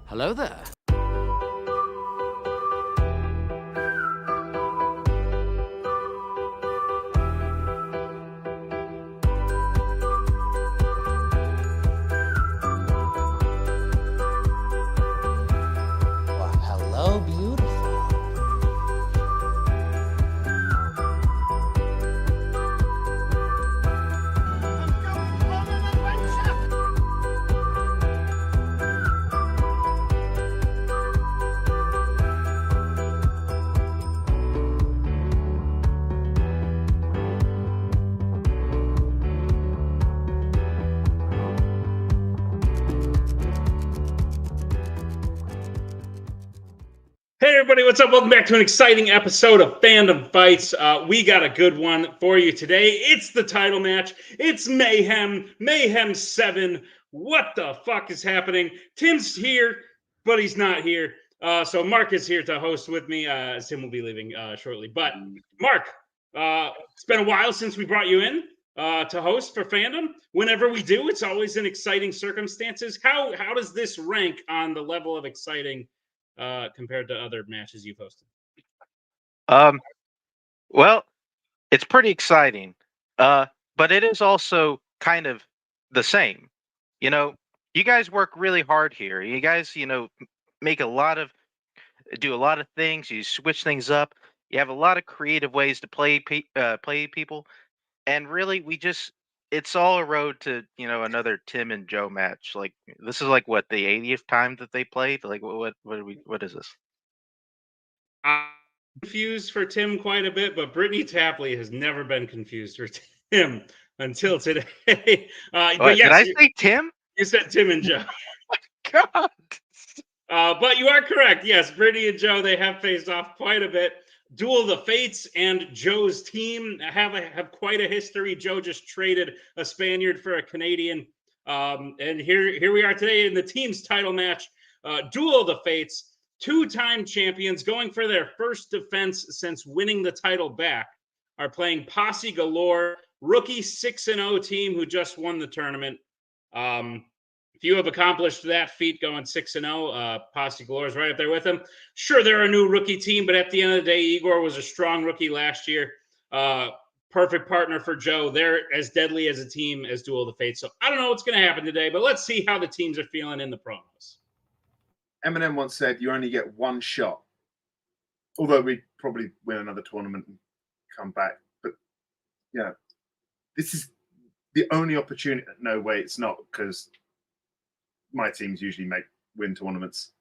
Hello there. Well, hello, beautiful. Hey everybody, what's up? Welcome back to an exciting episode of Fandom Fights. We got a good one for you today. It's the title match. It's Mayhem 7. What the fuck is happening? Tim's here, but he's not here. So Mark is here to host with me. Tim will be leaving shortly. But Mark, it's been a while since we brought you in to host for Fandom. Whenever we do, it's always in exciting circumstances. How does this rank on the level of exciting compared to other matches you've hosted? Well, it's pretty exciting, but it is also kind of the same. You know, you guys work really hard here. You guys, make do a lot of things. You switch things up. You have a lot of creative ways to play people, and really, it's all a road to another Tim and Joe match. Like this is like what the 80th time that they played. Like what is this? I'm confused for Tim quite a bit, but Brittany Tapley has never been confused for Tim until today. But yes, did I say Tim? You said Tim and Joe. God. But you are correct. Yes, Brittany and Joe, they have faced off quite a bit. Duel of the Fates and Joe's team have quite a history. Joe just traded a Spaniard for a Canadian. And here we are today in the team's title match. Duel of the Fates, two-time champions going for their first defense since winning the title back, are playing Posse Galore, rookie 6-0 team who just won the tournament. Few have accomplished that feat going 6-0. Posse Galore is right up there with them. Sure, they're a new rookie team, but at the end of the day, Igor was a strong rookie last year. Perfect partner for Joe. They're as deadly as a team as Duel of the Fates. So I don't know what's going to happen today, but let's see how the teams are feeling in the promos. Eminem once said, "You only get one shot." Although we'd probably win another tournament and come back, but yeah, this is the only opportunity. No way, it's not, because my teams usually win tournaments.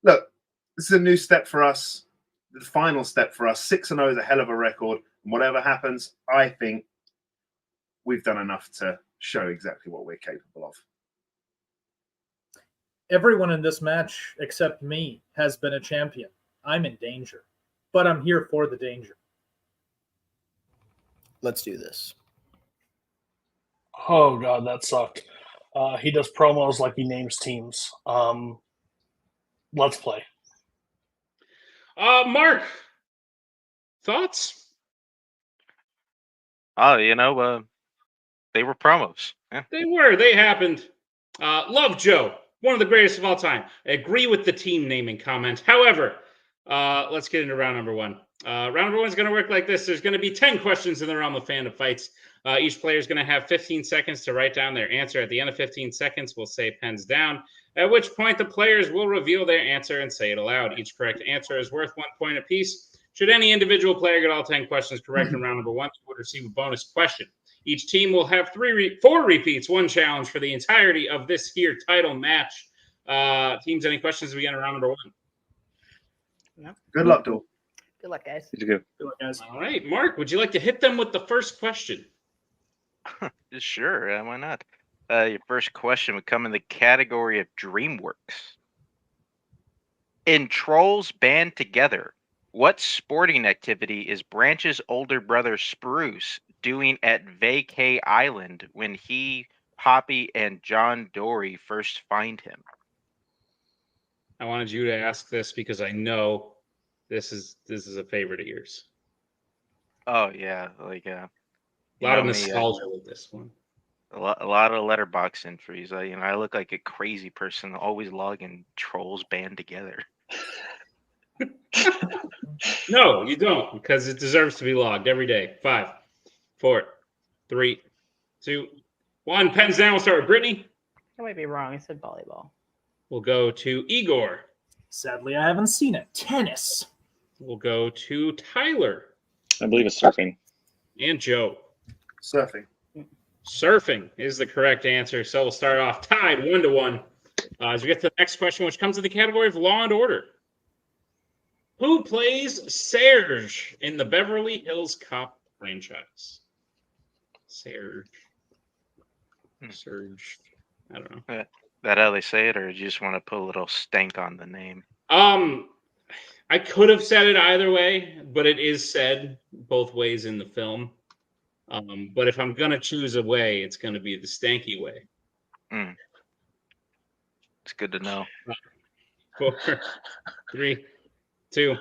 Look, this is a new step for us. The final step for us. 6-0 is a hell of a record, and whatever happens, I think we've done enough to show exactly what we're capable of. Everyone in this match, except me, has been a champion. I'm in danger, but I'm here for the danger. Let's do this. Oh, God, that sucked. He does promos like he names teams. Let's play. Mark, thoughts? Oh, they were promos. Yeah. They happened. Love Joe, one of the greatest of all time. I agree with the team naming comment. However, let's get into round number one. Round number one is going to work like this. There's going to be 10 questions in the realm of Fandom Fights. Each player is going to have 15 seconds to write down their answer. At the end of 15 seconds, we'll say pens down, at which point the players will reveal their answer and say it aloud. Each correct answer is worth 1 point apiece. Should any individual player get all 10 questions correct in round number one, they would receive a bonus question. Each team will have 4 repeats, 1 challenge for the entirety of this here title match. Teams, any questions as we get in round number one? No. Good luck, Duel. Good luck, guys. Good luck, guys. All right, Mark, would you like to hit them with the first question? Sure, why not? Your first question would come in the category of DreamWorks. In Trolls Band Together, what sporting activity is Branch's older brother Spruce doing at Vacay Island when he, Poppy, and John Dory first find him? I wanted you to ask this because I know this is a favorite of yours. Oh yeah, like a lot of nostalgia with this one. A lot of letterbox entries. I look like a crazy person, always logging trolls band together. No, you don't, because it deserves to be logged every day. 5, 4, 3, 2, 1. Pens down. We'll start with Brittany. I might be wrong. I said volleyball. We'll go to Igor. Sadly, I haven't seen it. Tennis. We'll go to Tyler I believe it's surfing. and Joe. Surfing. Surfing is the correct answer. So we'll start off tied 1-1. As we get to the next question, which comes in the category of Law and Order. Who plays Serge in the Beverly Hills Cop franchise? Serge. I don't know. That how they say it, or do you just want to put a little stank on the name? I could have said it either way, but it is said both ways in the film. But if I'm gonna choose a way, it's gonna be the stanky way. It's good to know. 4, 3, 2,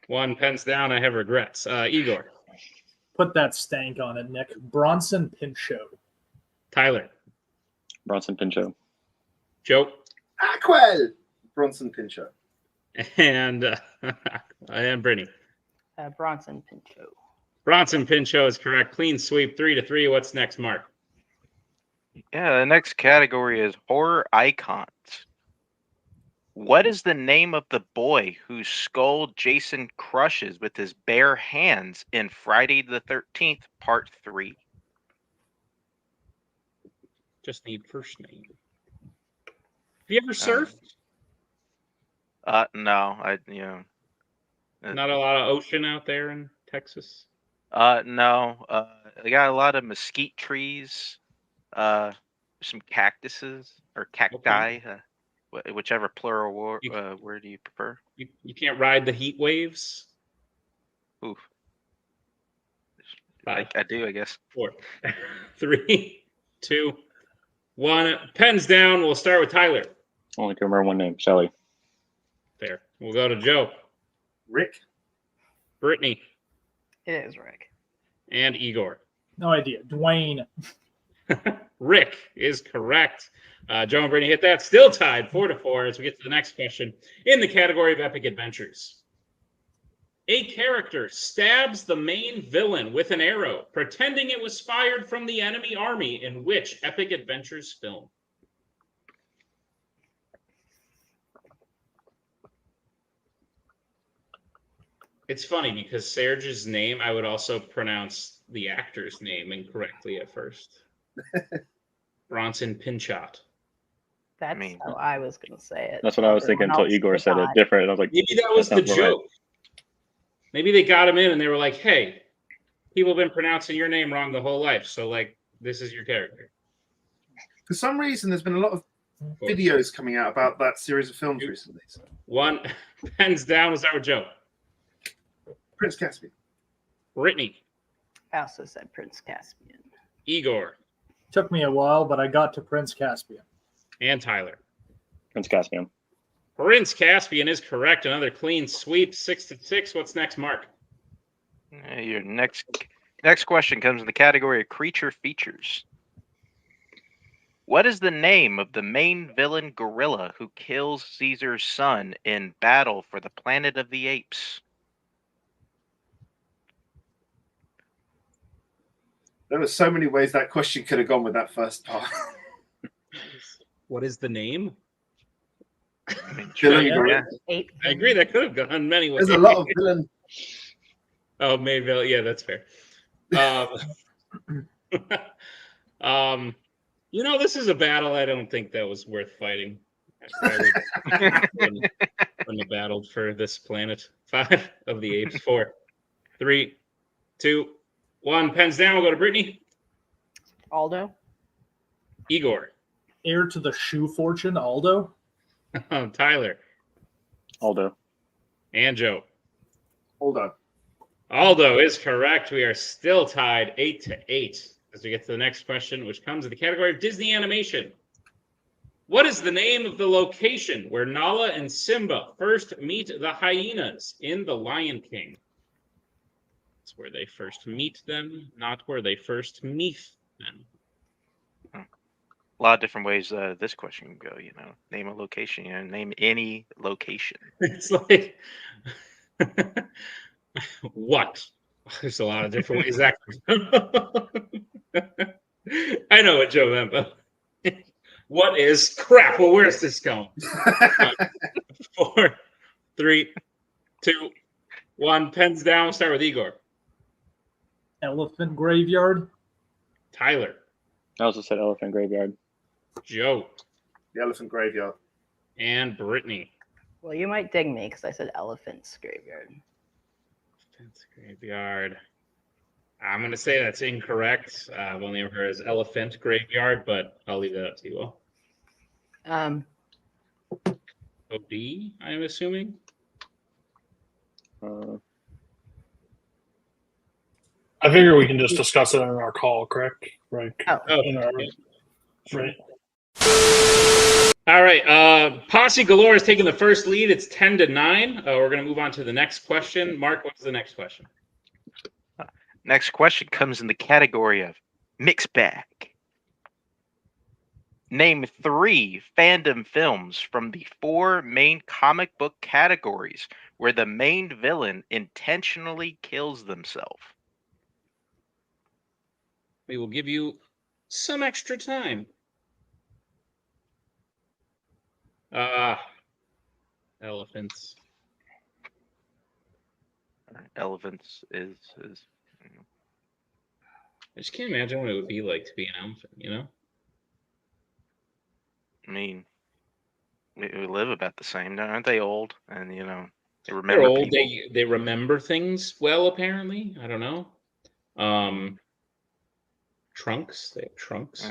1. Pens down. I have regrets. Igor. Put that stank on it, Nick. Bronson Pinchot. Tyler. Bronson Pinchot. Joe. Aquel. Bronson Pinchot. And Brittany. Bronson Pinchot. Bronson Pinchot is correct. Clean sweep. 3-3. What's next, Mark? Yeah, the next category is horror icons. What is the name of the boy whose skull Jason crushes with his bare hands in Friday the 13th, Part 3? Just need first name. Have you ever surfed? No, Not a lot of ocean out there in Texas. No. They got a lot of mesquite trees, some cactuses or cacti, whichever plural word do you prefer? You can't ride the heat waves. Oof. 5, I do, I guess. 4, 3, 2, 1. Pens down. We'll start with Tyler. Only can remember one name. Shelly. There. We'll go to Joe. Rick. Brittany. It is Rick. And Igor. No idea. Dwayne. Rick is correct. Joe and Brittany hit that. Still tied 4-4 as we get to the next question in the category of epic adventures. A character stabs the main villain with an arrow, pretending it was fired from the enemy army in which epic adventures film? It's funny because Serge's name, I would also pronounce the actor's name incorrectly at first. Bronson Pinchot. That's how I was going to say it. That's what I was thinking until Igor said it different. I was like, maybe that was the joke. Maybe they got him in and they were like, hey, people have been pronouncing your name wrong the whole life. So, like, this is your character. For some reason, there's been a lot of videos coming out about that series of films recently. So. 1. Pens down. Let's start with Joe. Prince Caspian. Brittany. I also said Prince Caspian. Igor. Took me a while, but I got to Prince Caspian. And Tyler. Prince Caspian. Prince Caspian is correct. Another clean sweep, 6-6. What's next, Mark? Your next question comes in the category of creature features. What is the name of the main villain gorilla who kills Caesar's son in Battle for the Planet of the Apes? There were so many ways that question could have gone with that first part. What is the name? Villain Yeah. gorilla. I agree. That could have gone many ways. There's a lot of villain. Oh, Mayville. Yeah, that's fair. This is a battle I don't think that was worth fighting. I wouldn't have battled for this planet. 5 of the Apes. 4, 3, 2, 1. Pens down. We'll go to Brittany. Aldo. Igor. Heir to the shoe fortune, Aldo. Tyler. Aldo. And Joe. Hold on. Aldo is correct. We are still tied 8-8 as we get to the next question, which comes in the category of Disney animation. What is the name of the location where Nala and Simba first meet the hyenas in The Lion King? It's where they first meet them, not where they first meet them. a lot of different ways this question can go. Name a location. Name any location. It's like what? There's a lot of different ways that could go. I know what Joe meant, but what is crap? Well, where's this going? 4, 3, 2, 1. Pens down. Start with Igor. Elephant graveyard. Tyler. I also said elephant graveyard. Joe. The elephant graveyard. And Brittany. Well, you might dig me because I said elephant's graveyard. Elephant's graveyard. I'm going to say that's incorrect. I've only ever heard as elephant graveyard, but I'll leave that up to you all. OD, I'm assuming. I figure we can just discuss it in our call, correct? Right. Oh. In our, right. All right. Posse Galore is taking the first lead. It's 10-9. We're going to move on to the next question. Mark, what's the next question? Next question comes in the category of mixed bag. Name 3 fandom films from the 4 main comic book categories where the main villain intentionally kills themselves. We will give you some extra time. Elephants. Elephants is I just can't imagine what it would be like to be an elephant, I mean, we live about the same. Aren't they old? And they remember. They're old. People. They remember things well. Apparently, I don't know. Trunks. They have trunks.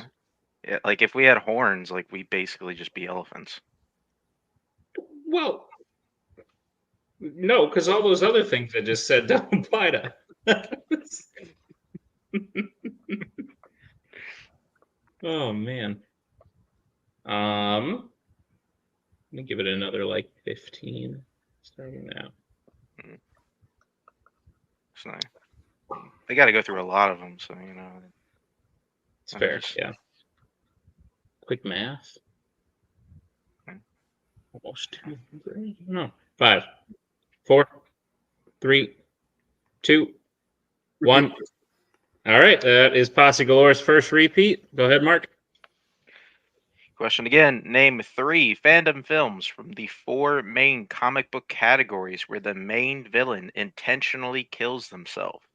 Yeah, like if we had horns, like we basically just be elephants. Well, no, because all those other things I just said don't apply to us. Oh man. Let me give it another 15 starting now. So they got to go through a lot of them, so It's fair. Yeah. Quick math. Almost 200. No. 5, 4, 3, 2, 1. All right. That is Posse Galore's first repeat. Go ahead, Mark. Question again. Name 3 fandom films from the 4 main comic book categories where the main villain intentionally kills themselves.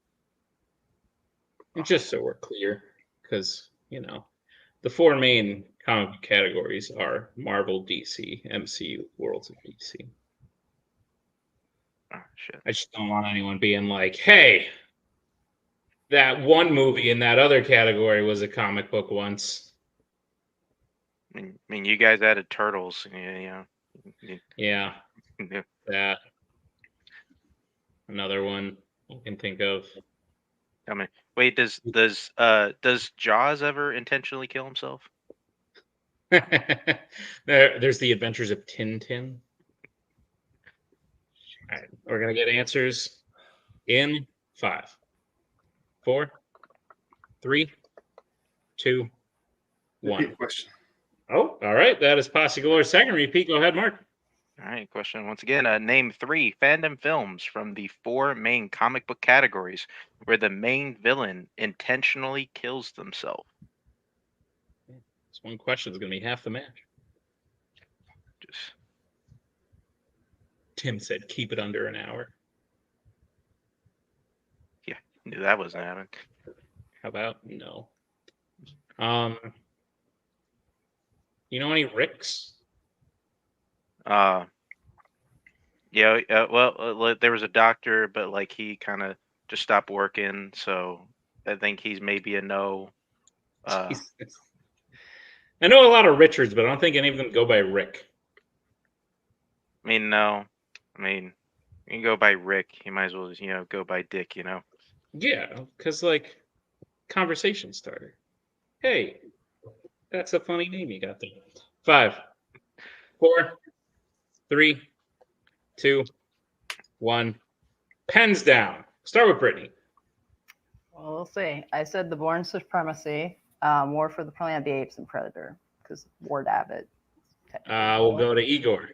Just so we're clear, because, the 4 main comic book categories are Marvel, DC, MCU, Worlds of DC. Oh, shit. I just don't want anyone being like, hey, that one movie in that other category was a comic book once. I mean, you guys added Turtles. Yeah. That. Another one I can think of. I mean, wait, does Jaws ever intentionally kill himself? There's the Adventures of Tintin. All right, we're gonna get answers in 5, 4, 3, 2, 1. Repeat the question. Oh, all right. That is Posse Galore's second repeat. Go ahead, Mark. All right, question once again. Name 3 fandom films from the 4 main comic book categories where the main villain intentionally kills themselves. This one question is going to be half the match. Tim said keep it under an hour. Yeah, knew that wasn't happening. How about no? You know any Ricks? Well, there was a doctor, but he kind of just stopped working, so I think he's maybe a no. I know a lot of Richards, but I don't think any of them go by Rick. I mean, no. I mean, you can go by Rick. You might as well, go by Dick. Yeah, because conversation starter. Hey, that's a funny name you got there. 5, 4, 3, 2, 1. Pens down. Start with Brittany. Well, we'll see. I said The Born Supremacy, War for the Planet of the Apes, and Predator. because Ward Abbott. We'll go to Igor.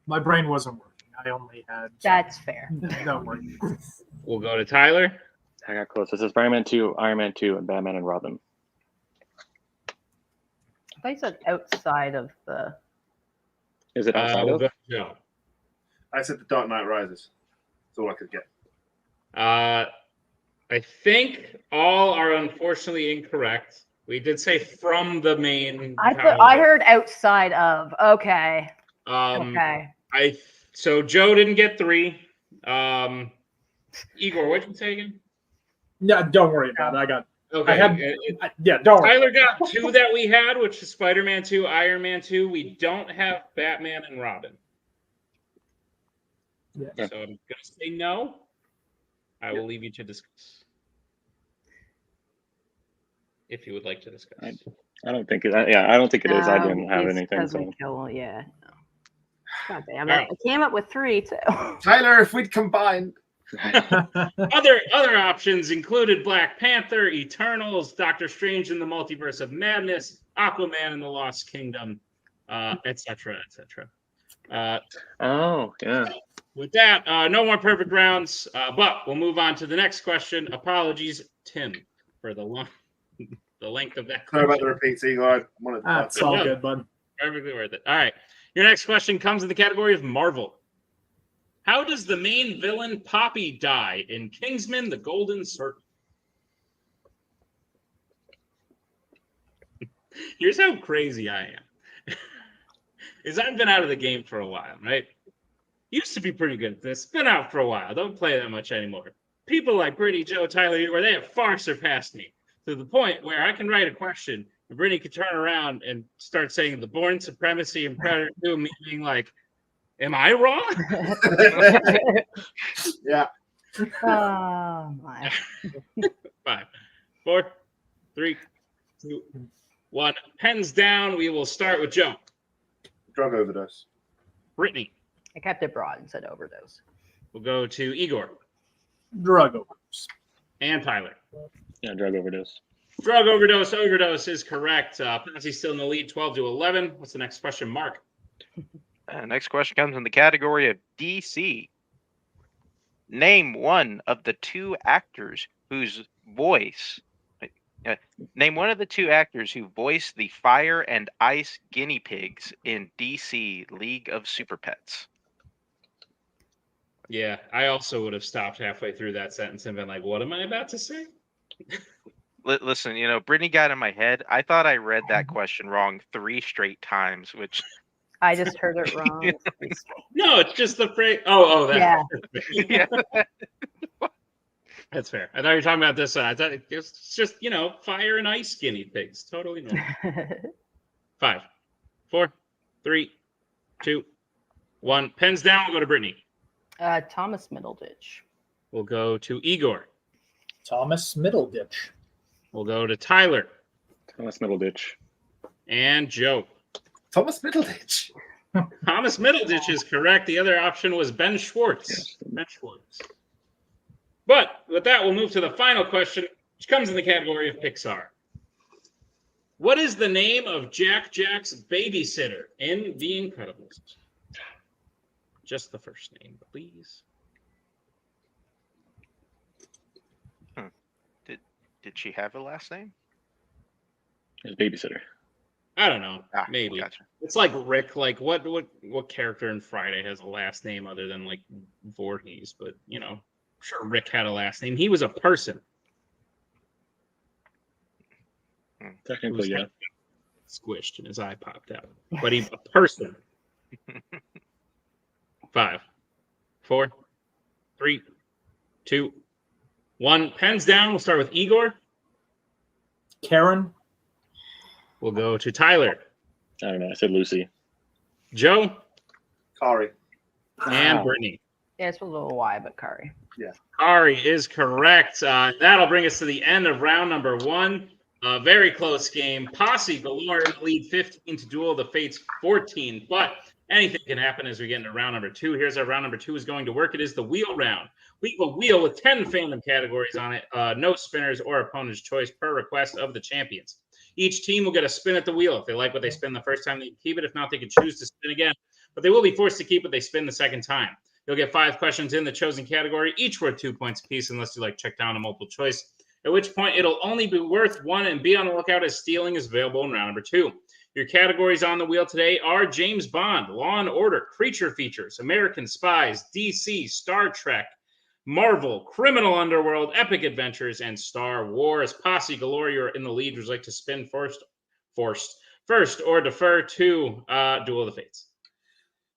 My brain wasn't working. I only had. That's fair. Don't worry. We'll go to Tyler. I got close. This is Spider-Man 2, Iron Man 2, and Batman and Robin. I thought you said outside of the. Is it outside We'll of? go to Joe. I said The Dark Knight Rises. That's all I could get. I think all are unfortunately incorrect. We did say from the main. I heard outside of. Okay. Okay. So Joe didn't get 3. Igor, what'd you say again? Yeah, don't worry about it. I got. Okay. I had. Yeah, don't worry. Tyler got 2 that we had, which is Spider-Man 2, Iron Man 2. We don't have Batman and Robin. Yeah. So I'm gonna say no. I will leave you to discuss. If you would like to discuss. I don't think it. Yeah, I don't think it is. I didn't have it's anything. 'cause So. we kill, yeah. No. God damn All it. right. I came up with 3 too. Tyler, if we'd combined. Other options included Black Panther, Eternals, Doctor Strange in the Multiverse of Madness, Aquaman and the Lost Kingdom, etc., etc. Oh yeah. With that, no more perfect rounds, but we'll move on to the next question. Apologies, Tim, for the length of that. Sorry about the repeats, Igor. That's all good, bud. Perfectly worth it. All right. Your next question comes in the category of Marvel. How does the main villain Poppy die in Kingsman: The Golden Circle? Here's how crazy I am. Is I've been out of the game for a while, right? Used to be pretty good at this. Been out for a while. Don't play that much anymore. People like Brittany, Joe, Tyler, where they have far surpassed me to the point where I can write a question and Brittany can turn around and start saying the Bourne Supremacy and Predator 2, me being like, am I wrong? Yeah. Oh my. 5, 4, 3, 2, 1. Pens down. We will start with Joe. Drug overdose. Brittany. I kept it broad and said overdose. We'll go to Igor. Drug overdose. And Tyler. Yeah, drug overdose. Drug overdose. Overdose is correct. Posse's still in the lead, 12-11. What's the next question, Mark? Next question comes in the category of DC. Name one of the 2 actors whose voice. Name one of the 2 actors who voiced the fire and ice guinea pigs in DC League of Super Pets. Yeah, I also would have stopped halfway through that sentence and been like, what am I about to say? Listen, Brittany got in my head. I thought I read that question wrong 3 straight times, which I just heard it wrong. No, it's just the phrase. Oh, that. Yeah. yeah. That's fair. I thought you were talking about this one. I thought it's just, fire and ice guinea pigs. Totally normal. 5, 4, 3, 2, 1. Pens down. We'll go to Brittany. Thomas Middleditch. We'll go to Igor. Thomas Middleditch. We'll go to Tyler. Thomas Middleditch. And Joe. Thomas Middleditch. Thomas Middleditch is correct. The other option was Ben Schwartz. Yes. Ben Schwartz. But with that, we'll move to the final question, which comes in the category of Pixar. What is the name of Jack's babysitter in The Incredibles? Just the first name, please. Did she have a last name? His babysitter. I don't know. Maybe. Gotcha. It's like Rick. Like what character in Friday has a last name other than like Voorhees? But I'm sure Rick had a last name. He was a person. Technically, yeah. Squished and his eye popped out. But he's a person. 5, 4, 3, 2, 1. Pens down. We'll start with Igor. Karen. We'll go to Tyler. I don't know. I said Lucy. Joe. Kari. And Brittany. Yeah, it's a little Y, but Kari. Ari is correct. That'll bring us to the end of round number 1. A very close game. Posse Galore in the lead 15 to Duel the Fates 14. But anything can happen as we get into round number 2. Here's how round number 2 is going to work. It is the wheel round. We have a wheel with 10 fandom categories on it. No spinners or opponent's choice per request of the champions. Each team will get a spin at the wheel. If they like what they spin the first time, they can keep it. If not, they can choose to spin again. But they will be forced to keep what they spin the second time. You'll get 5 questions in the chosen category, each worth 2 points apiece, unless you like check down a multiple choice. At which point, it'll only be worth 1, and be on the lookout as stealing is available in round number 2. Your categories on the wheel today are James Bond, Law and Order, Creature Features, American Spies, DC, Star Trek, Marvel, Criminal Underworld, Epic Adventures, and Star Wars. Posse Galore, you're in the lead. Would you like to spin first, or defer to Duel of the Fates?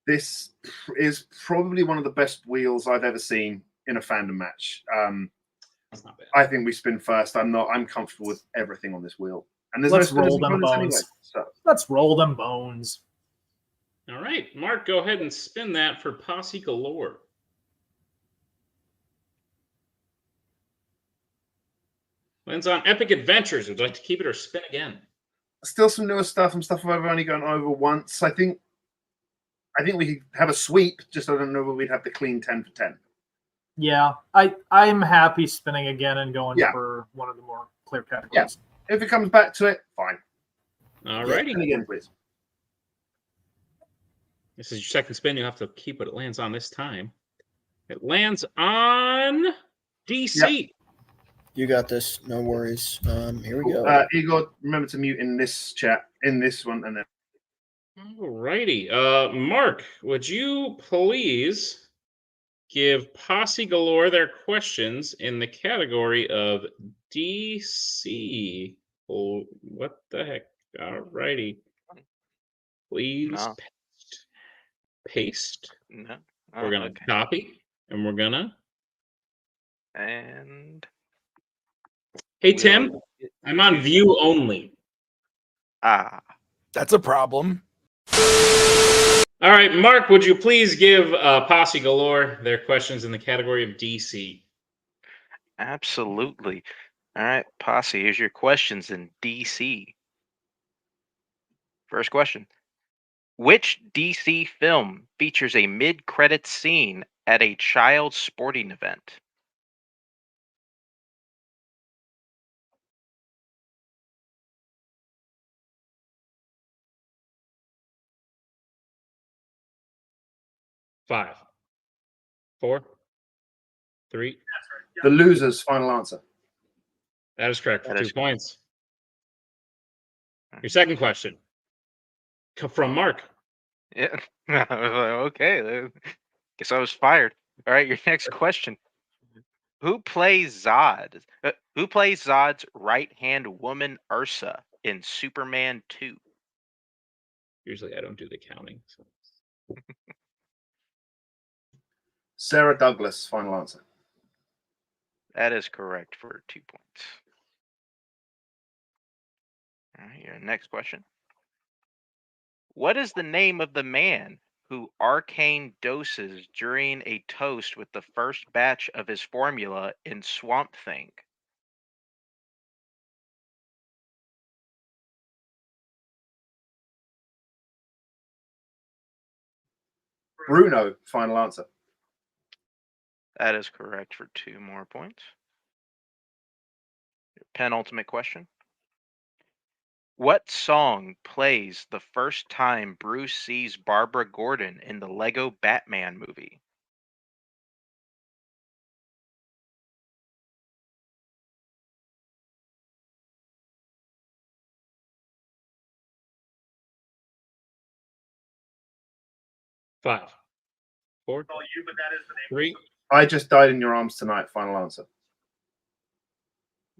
This is probably one of the best wheels I've ever seen in a fandom match. That's not bad. I think we spin first. I'm comfortable with everything on this wheel. And there's Let's no roll spinners them bonus bones. anyway, so. Let's roll them bones. All right, Mark, go ahead and spin that for Posse Galore. Lands on Epic Adventures. Would you like to keep it or spin again? Still some newer stuff, some stuff I've only gone over once. I think we could have a sweep, just I don't know whether we'd have the clean 10 for 10. Yeah, I'm happy spinning again and going for one of the more clear categories. Yeah. If it comes back to it, fine. All righty. And again, please. This is your second spin. You have to keep what it lands on this time. It lands on DC. Yep. You got this. No worries. Here we go. Igor, remember to mute in this chat, in this one, and then. All righty. Mark, would you please give Posse Galore their questions in the category of DC? Oh, what the heck? All righty. Please No. paste. No. We're going to copy, and we're going to. And Hey, Tim, I'm on view only. That's a problem. All right, Mark, would you please give Posse Galore their questions in the category of DC? Absolutely. All right, Posse, here's your questions in DC. First question. Which DC film features a mid-credits scene at a child sporting event? Five, 4, 3. The loser's final answer. That is correct for That 2 is- points. Your second question from Mark. Yeah. Okay. Guess I was fired. All right, your next question. Who plays Zod? Who plays Zod's right-hand woman Ursa in Superman 2? Usually I don't do the counting. So. Sarah Douglas, final answer. That is correct for 2 points. All right, your next question. What is the name of the man who Arcane doses during a toast with the first batch of his formula in Swamp Thing? Bruno, final answer. That is correct for 2 more points. Your penultimate question. What song plays the first time Bruce sees Barbara Gordon in the Lego Batman movie? Five, 4, 3. I Just Died in Your Arms Tonight, final answer.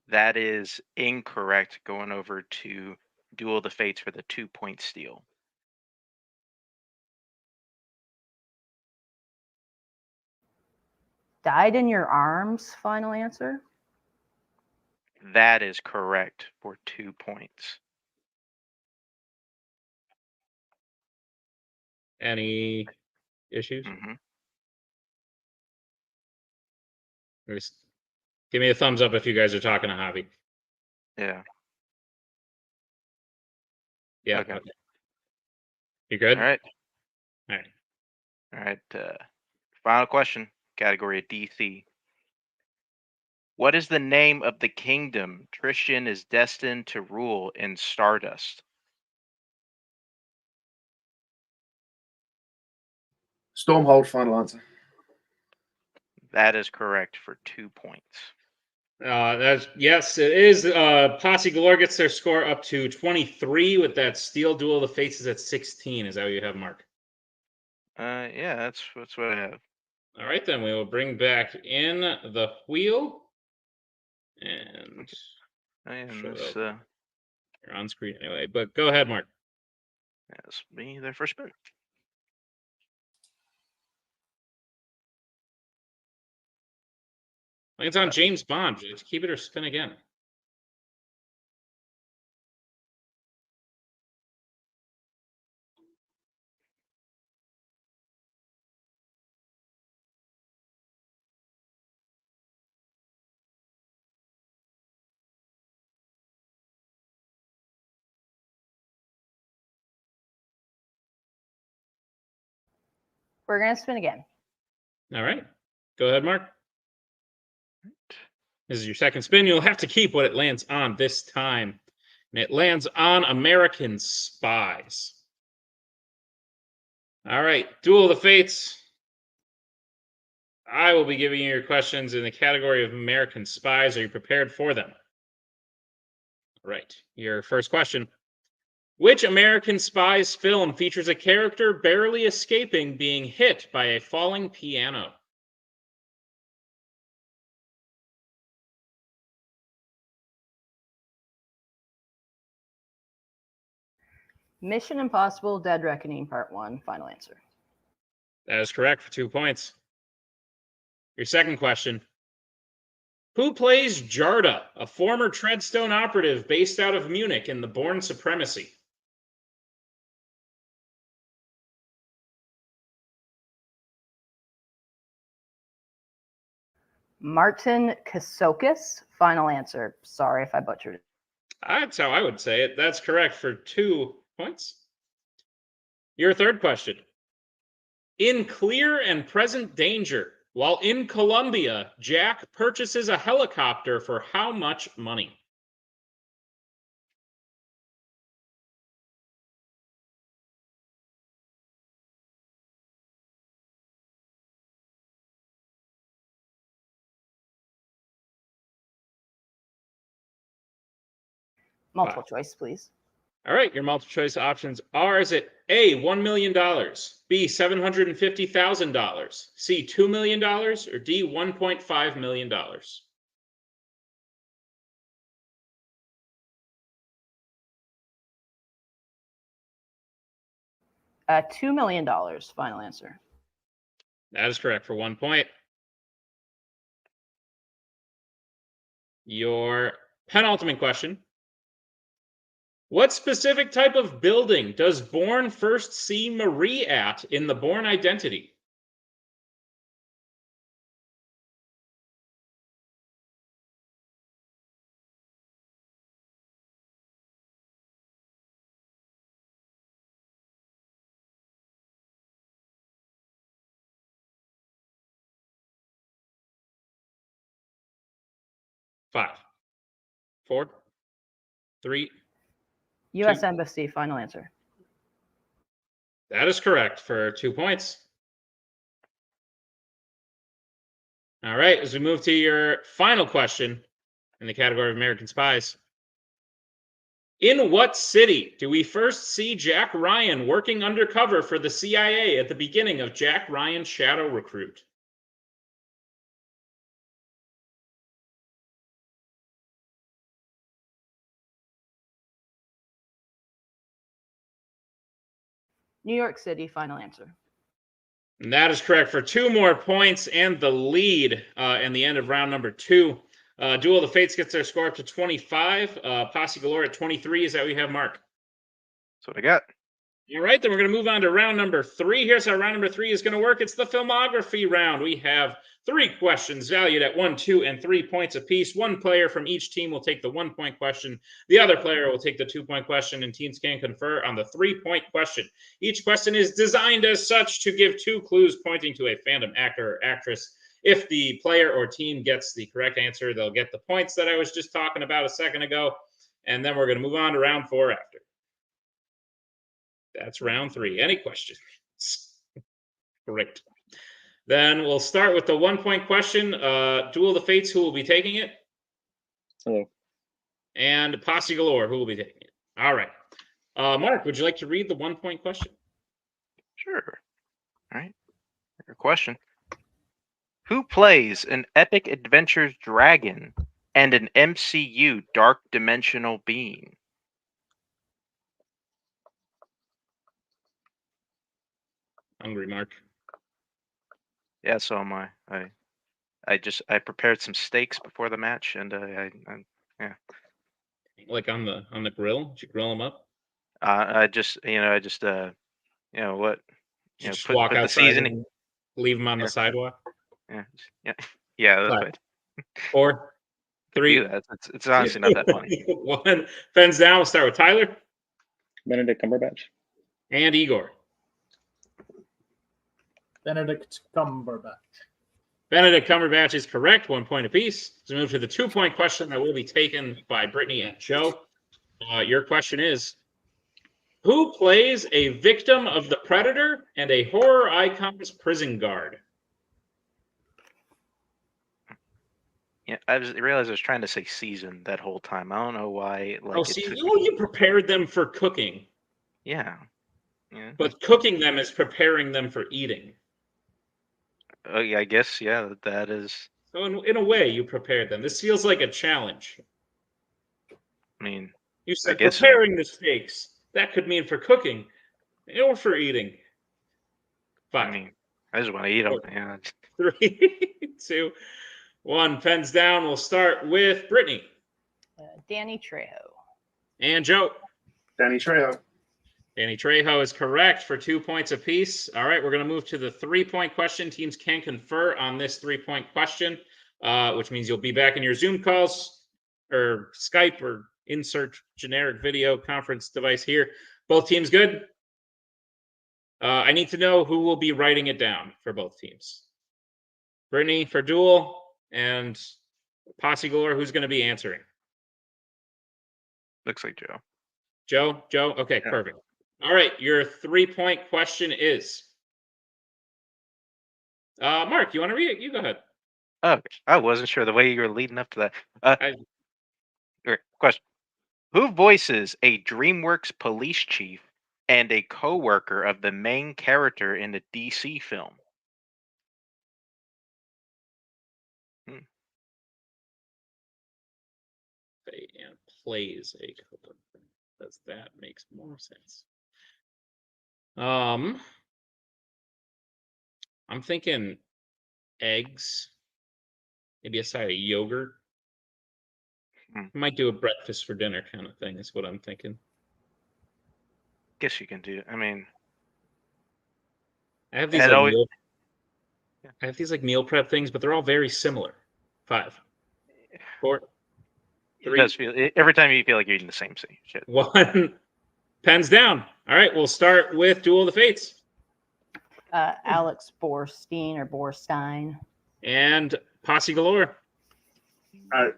That is incorrect. Going over to Duel of the Fates for the 2-point steal. Died in Your Arms, final answer? That is correct for 2 points. Any issues? Mm-hmm. Just give me a thumbs up if you guys are talking to Javi. Yeah. Yeah. Okay. You good? All right. All right. All right. Final question. Category of DC. What is the name of the kingdom Tristan is destined to rule in Stardust? Stormhold, final answer. That is correct for 2 points. Yes, it is. Posse Galore gets their score up to 23 with that Steel Duel of the Fates is at 16. Is that what you have, Mark? Yeah, that's what I have. All right, then we will bring back in the wheel. And show this, it you're on screen anyway, but go ahead, Mark. that's me there for spin. I think it's on James Bond. Just keep it or spin again. We're going to spin again. All right. Go ahead, Mark. This is your second spin. You'll have to keep what it lands on this time. And it lands on American Spies. All right. Duel of the Fates. I will be giving you your questions in the category of American Spies. Are you prepared for them? All right. Your first question. Which American Spies film features a character barely escaping being hit by a falling piano? Mission Impossible Dead Reckoning Part 1, final answer. That is correct for 2 points. Your second question. Who plays Jarda, a former Treadstone operative based out of Munich in the Bourne Supremacy? Martin Kasokis, final answer. Sorry if I butchered it. That's how I would say it. That's correct for 2 points. Your third question. In Clear and Present Danger, while in Colombia, Jack purchases a helicopter for how much money? Multiple choice, please. All right, your multiple choice options are: is it A, $1 million, B, $750,000, C, $2 million, or D, $1.5 million? $2 million, final answer. That is correct for 1 point. Your penultimate question. What specific type of building does Bourne first see Marie at in the Bourne Identity? Five, four, three. U.S. Embassy, final answer. That is correct for 2 points. All right, as we move to your final question in the category of American Spies. In what city do we first see Jack Ryan working undercover for the CIA at the beginning of Jack Ryan's Shadow Recruit? New York City, final answer. And that is correct for 2 more points and the lead in the end of round number 2. Duel of the Fates gets their score up to 25. Posse Galore at 23. Is that what you have, Mark? That's what I got. All right, then we're going to move on to round number 3. Here's how round number 3 is going to work. It's the filmography round. We have 3 questions valued at 1, 2, and 3 points apiece. One player from each team will take the 1-point question. The other player will take the 2-point question, and teams can confer on the 3-point question. Each question is designed as such to give 2 clues pointing to a fandom actor or actress. If the player or team gets the correct answer, they'll get the points that I was just talking about a second ago. And then we're going to move on to round 4 after. That's round 3. Any questions? Great. Then we'll start with the 1-point question. Duel of the Fates, who will be taking it? Hello. And Posse Galore, who will be taking it? All right. Mark, would you like to read the 1-point question? Sure. All right. Your question. Who plays an Epic Adventures dragon and an MCU dark dimensional being? Hungry Mark. Yeah, so am I. I prepared some steaks before the match, and yeah. Like on the grill? Did you grill them up? I just what Did you just put walk the outside seasoning. and leave them on Yeah. the sidewalk? Yeah. That's Right. right. 4, 3. Do that. It's honestly not that funny. 1. Pens down. We'll start with Tyler Benedict Cumberbatch. and Igor. Benedict Cumberbatch. Benedict Cumberbatch is correct. 1 point apiece. Let's move to the 2-point question that will be taken by Brittany and Joe. Your question is, who plays a victim of the Predator and a horror icon's prison guard? Yeah, I realized I was trying to say season that whole time. I don't know why. Like, See, you prepared them for cooking. Yeah. But cooking them is preparing them for eating. Oh, yeah, I guess, yeah, that is. So in a way, you prepared them. This feels like a challenge. I mean, You said I guess preparing the steaks. That could mean for cooking or for eating. 5. I mean, I just want to eat them. 4, Yeah. 3, 2, 1. Pens down. We'll start with Brittany. Danny Trejo. And Joe. Danny Trejo. Danny Trejo is correct for 2 points apiece. All right, we're going to move to the 3-point question. Teams can confer on this 3-point question, which means you'll be back in your Zoom calls or Skype or insert generic video conference device here. Both teams good? I need to know who will be writing it down for both teams. Brittany for Duel and Posse Galore, who's going to be answering? Looks like Joe. Joe? Okay, Yeah. perfect. All right, your 3-point question is. Mark, you want to read it? You go ahead. Oh, I wasn't sure the way you were leading up to that. Great question. Who voices a DreamWorks police chief and a co-worker of the main character in the DC film? And plays a co-worker. Because that makes more sense. I'm thinking eggs, maybe a side of yogurt. Might do a breakfast for dinner kind of thing is what I'm thinking. Guess you can do. I mean, I have these And like always- meal, I have these like meal prep things, but they're all very similar. 5, 4, it 3, does feel every time you feel like you're eating the same shit. 1. Pens down. All right, we'll start with Duel of the Fates. Alex Borstein or Borstein. And Posse Galore.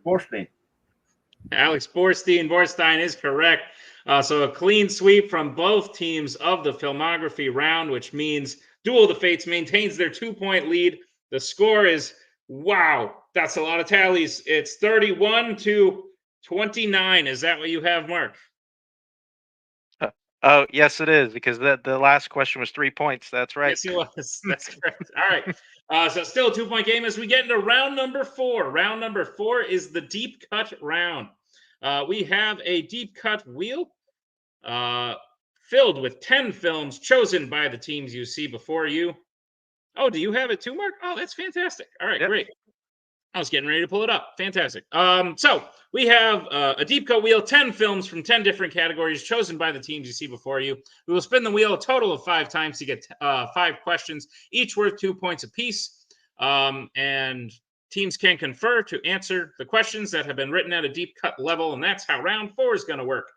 Borstein. Alex Borstein is correct. So a clean sweep from both teams of the filmography round, which means Duel of the Fates maintains their 2-point lead. The score is, wow, that's a lot of tallies. It's 31-29. Is that what you have, Mark? Oh, yes, it is, because the last question was 3 points. That's right. Yes, it was. That's correct. All right. So still a 2-point game as we get into round number 4. Round number 4 is the deep cut round. We have a deep cut wheel filled with 10 films chosen by the teams you see before you. Oh, do you have it too, Mark? Oh, that's fantastic. All right, Yep. great. I was getting ready to pull it up. Fantastic. So we have a deep cut wheel, 10 films from 10 different categories chosen by the teams you see before you. We will spin the wheel a total of 5 times to get 5 questions, each worth 2 points apiece. And teams can confer to answer the questions that have been written at a deep cut level, and that's how round 4 is going to work.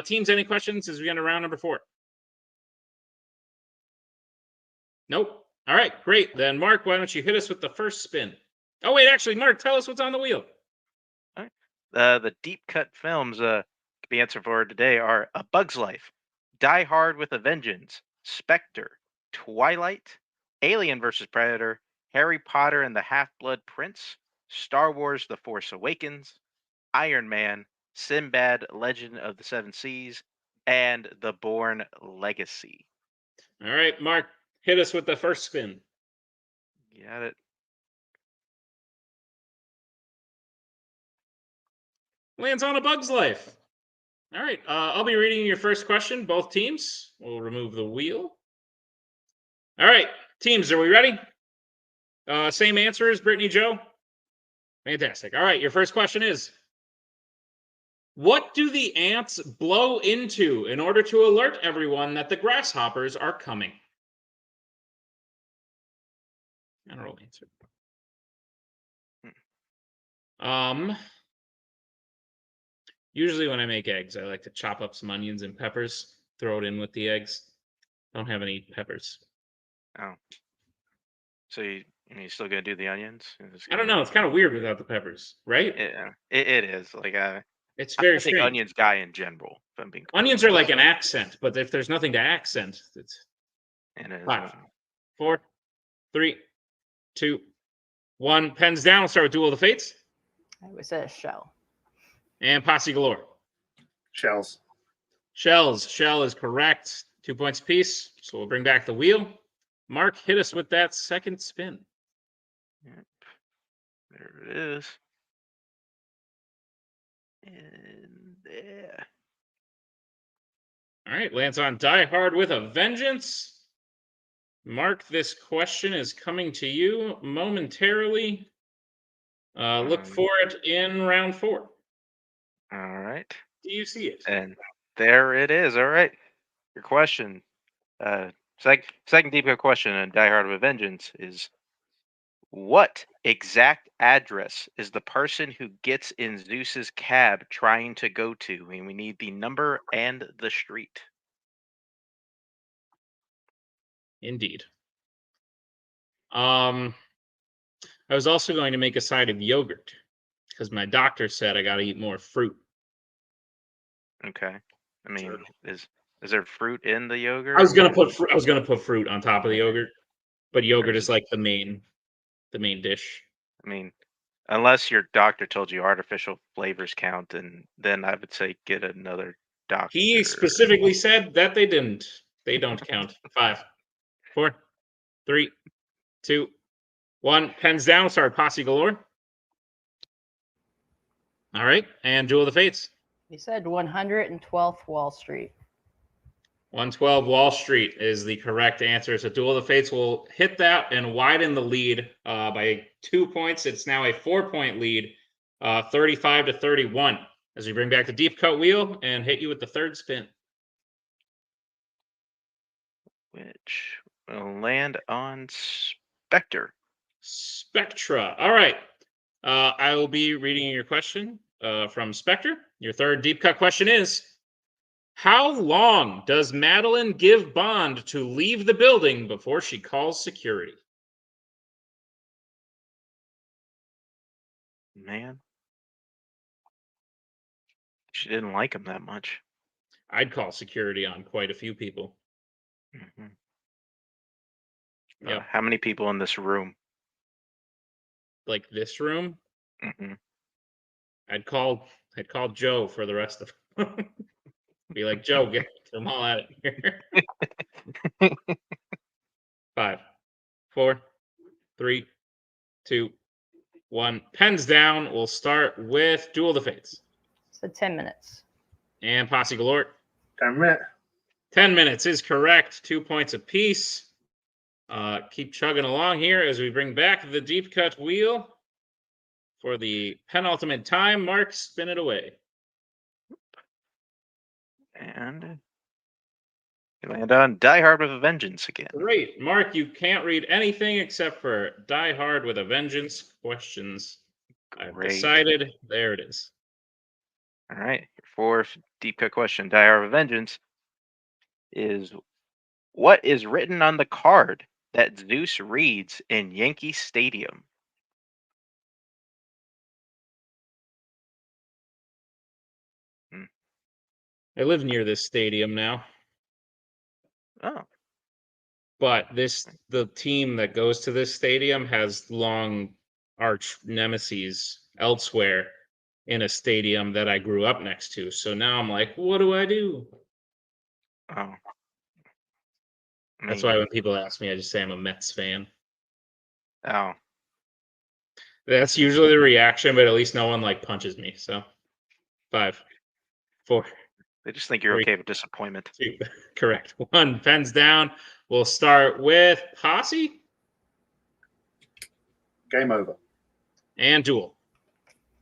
Teams, any questions as we get into round number 4? Nope. All right, great. Then, Mark, why don't you hit us with the first spin? Oh, wait, actually, Mark, tell us what's on the wheel. The deep cut films could be answered for today are A Bug's Life, Die Hard with a Vengeance, Spectre, Twilight, Alien vs. Predator, Harry Potter and the Half-Blood Prince, Star Wars The Force Awakens, Iron Man, Sinbad Legend of the Seven Seas, and The Bourne Legacy. All right, Mark, hit us with the first spin. Got it. Lands on A Bug's Life. All right, I'll be reading your first question, both teams. We'll remove the wheel. All right, teams, are we ready? Same answers, Brittany, Joe? Fantastic. All right, your first question is, what do the ants blow into in order to alert everyone that the grasshoppers are coming? General answer. Usually when I make eggs, I like to chop up some onions and peppers, throw it in with the eggs. Don't have any peppers. Oh. So you still gonna do the onions? I don't know. It's kind of weird without the peppers, right? Yeah, it is. Like It's I'm very a big strange. onions guy in general. If I'm being Onions are like an accent, but if there's nothing to accent, it's and it is. 5, 4, 3, 2, 1. Pens down. We'll start with Duel of the Fates. I would say a shell. And Posse Galore. Shells. Shells. Shell is correct. 2 points apiece. So we'll bring back the wheel. Mark, hit us with that second spin. Yep. There it is. And there. All right, lands on Die Hard with a Vengeance. Mark, this question is coming to you momentarily. Look for it in round 4. All right. Do you see it? And there it is. All right. Your question. Second deep cut question in Die Hard with a Vengeance is, what exact address is the person who gets in Zeus's cab trying to go to? And we need the number and the street. Indeed. I was also going to make a side of yogurt because my doctor said I got to eat more fruit. Okay. I mean, is there fruit in the yogurt? I was gonna put fruit on top of the yogurt, but yogurt is like the main dish. I mean, unless your doctor told you artificial flavors count, and then I would say get another doctor. He specifically said that they didn't. They don't count. 5, 4, 3, 2, 1. Pens down. Sorry, Posse Galore. All right, and Duel of the Fates. You said 112th Wall Street. 112 Wall Street is the correct answer. So Duel of the Fates will hit that and widen the lead by 2 points. It's now a 4-point lead, 35-31. As we bring back the deep cut wheel and hit you with the third spin. Which will land on Spectre. Spectra. All right. I will be reading your question from Spectre. Your third deep cut question is, how long does Madeline give Bond to leave the building before she calls security? Man. She didn't like him that much. I'd call security on quite a few people. Mm-hmm. Yeah. How many people in this room? Like this room? Mm-hmm. I'd call Joe for the rest of them. Be like, Joe, get them all out of here. 5, 4, 3, 2, 1. Pens down. We'll start with Duel of the Fates. So 10 minutes. And Posse Galore. 10 minutes. 10 minutes is correct. 2 points apiece. Keep chugging along here as we bring back the deep cut wheel for the penultimate time. Mark, spin it away. And you land on Die Hard with a Vengeance again. Great. Mark, you can't read anything except for Die Hard with a Vengeance questions. I've Great. decided. There it is. All right. Your fourth deep cut question, Die Hard with a Vengeance, is, what is written on the card that Zeus reads in Yankee Stadium? I live near this stadium now, Oh, but the team that goes to this stadium has long arch nemesis elsewhere in a stadium that I grew up next to. So now I'm like, what do I do? oh. That's why when people ask me, I just say I'm a Mets fan. Oh, That's usually the reaction, but at least no one like punches me. So 5, 4, they just think you're 3, okay with disappointment. 2. Correct. 1. Pens down. We'll start with Posse Game over. and Duel.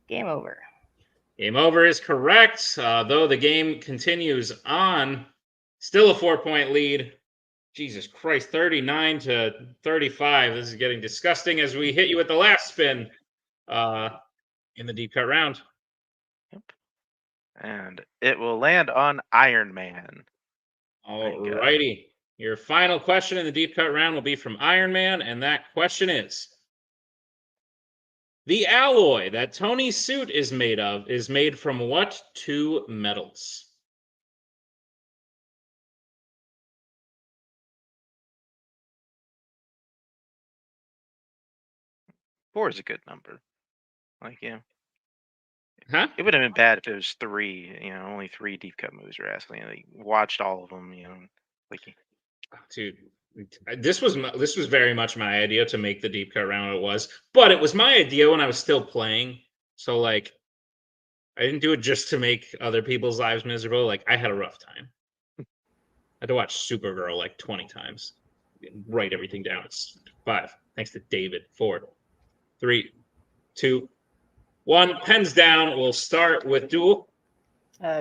Game over. Game over is correct. Though the game continues on, still a 4-point lead. Jesus Christ, 39 to 35. This is getting disgusting as we hit you with the last spin in the deep cut round. And it will land on Iron Man. All righty. Your final question in the deep cut round will be from Iron Man, and that question is: the alloy that Tony's suit is made of is made from what 2 metals? 4 is a good number. Like, yeah. Huh? It would have been bad if it was 3, only 3 deep cut moves are asking. Like, watched all of them, like Dude, this was very much my idea to make the deep cut round. It was, but it was my idea when I was still playing. So like, I didn't do it just to make other people's lives miserable. Like, I had a rough time. I had to watch Supergirl like 20 times, write everything down. It's 5. Thanks to David. 4, 3, 2, 1. Pens down. We'll start with Duel